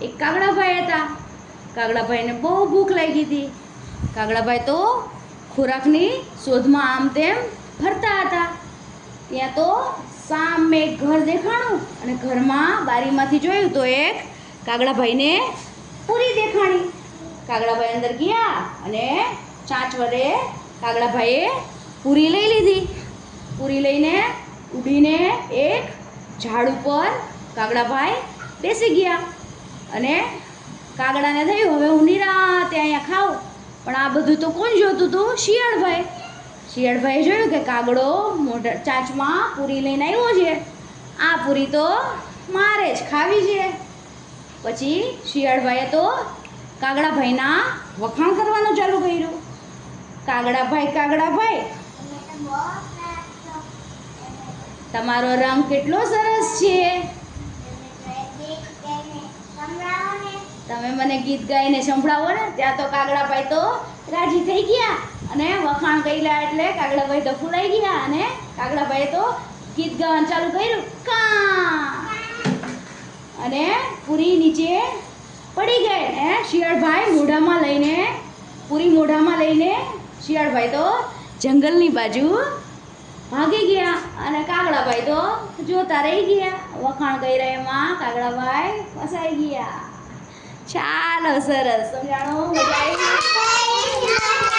એક કાગડાભાઈ હતા. કાગડાભાઈને બહુ ભૂખ લાગી હતી. કાગડાભાઈ તો ખોરાકની શોધમાં આમ તેમ ફરતા હતા. ત્યાં તો સામે એક ઘર દેખાણું અને ઘરમાં બારીમાંથી જોયું તો એક કાગડાભાઈને પૂરી દેખાણી. કાગડાભાઈ અંદર ગયા અને ચાંચ વડે કાગડાભાઈએ પૂરી લઈ લીધી. પૂરી લઈને ઉડીને એક ઝાડ ઉપર કાગડાભાઈ બેસી ગયા અને કાગડાને થયું હવે હું નિરાંતે અહીંયા ખાઉં. પણ આ બધું તો કોણ જોતું હતું? શિયાળભાઈ. શિયાળભાઈએ જોયું કે કાગડો મોઢા ચાંચમાં પૂરી લઈને આવ્યો છે. આ પૂરી તો મારે જ ખાવી છે. પછી શિયાળભાઈએ તો કાગડાભાઈના વખાણ કરવાનું ચાલુ કર્યું. કાગડાભાઈ, કાગડાભાઈ, તમારો રંગ કેટલો સરસ છે. તમે મને ગીત ગાઈને સંભળાવો ને. ત્યાં તો કાગડાભાઈ તો રાજી થઈ ગયા અને વખાણ કર્યા એટલે કાગડાભાઈ તો ફૂલાઈ ગયા અને કાગડાભાઈએ તો ગીત ગાવાનું ચાલુ કર્યું. કા અને પૂરી નીચે પડી ગઈ ને શિયાળભાઈ મોઢામાં લઈને પૂરી મોઢામાં લઈને શિયાળભાઈ તો જંગલની બાજુ ભાગી ગયા અને કાગડાભાઈ તો જોતા રહી ગયા. વખાણ કર્યા એમાં કાગડાભાઈ ફસાઈ ગયા. ચાલો, સરસ સમજાણું. મજા આવી.